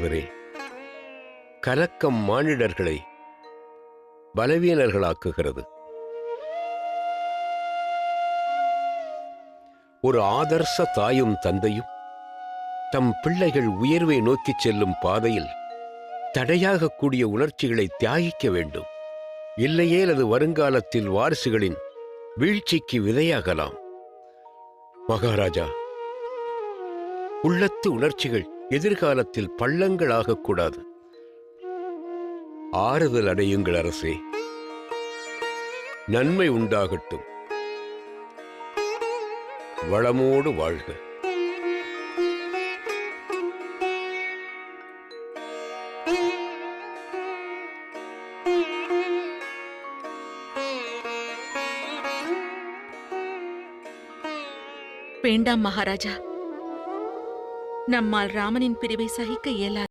தலைவரே, கலக்கம் மானிடர்களை பலவீனர்களாக்குகிறது. ஒரு ஆதர்ச தாயும் தந்தையும் தம் பிள்ளைகள் உயர்வை நோக்கிச் செல்லும் பாதையில் தடையாக கூடிய உணர்ச்சிகளை தியாகிக்க வேண்டும். இல்லையேல் அது வருங்காலத்தில் வாரிசுகளின் வீழ்ச்சிக்கு விதையாகலாம். மகாராஜா, உள்ளத்து உணர்ச்சிகள் எதிர்காலத்தில் பள்ளங்களாகக்கூடாது. ஆறுதல் அடையுங்கள் அரசே. நன்மை உண்டாகட்டும். வளமோடு வாழ்க. வேண்டாம் மகாராஜா, நம்மால் ராமனின் பிரிவை சகிக்க இயலாது.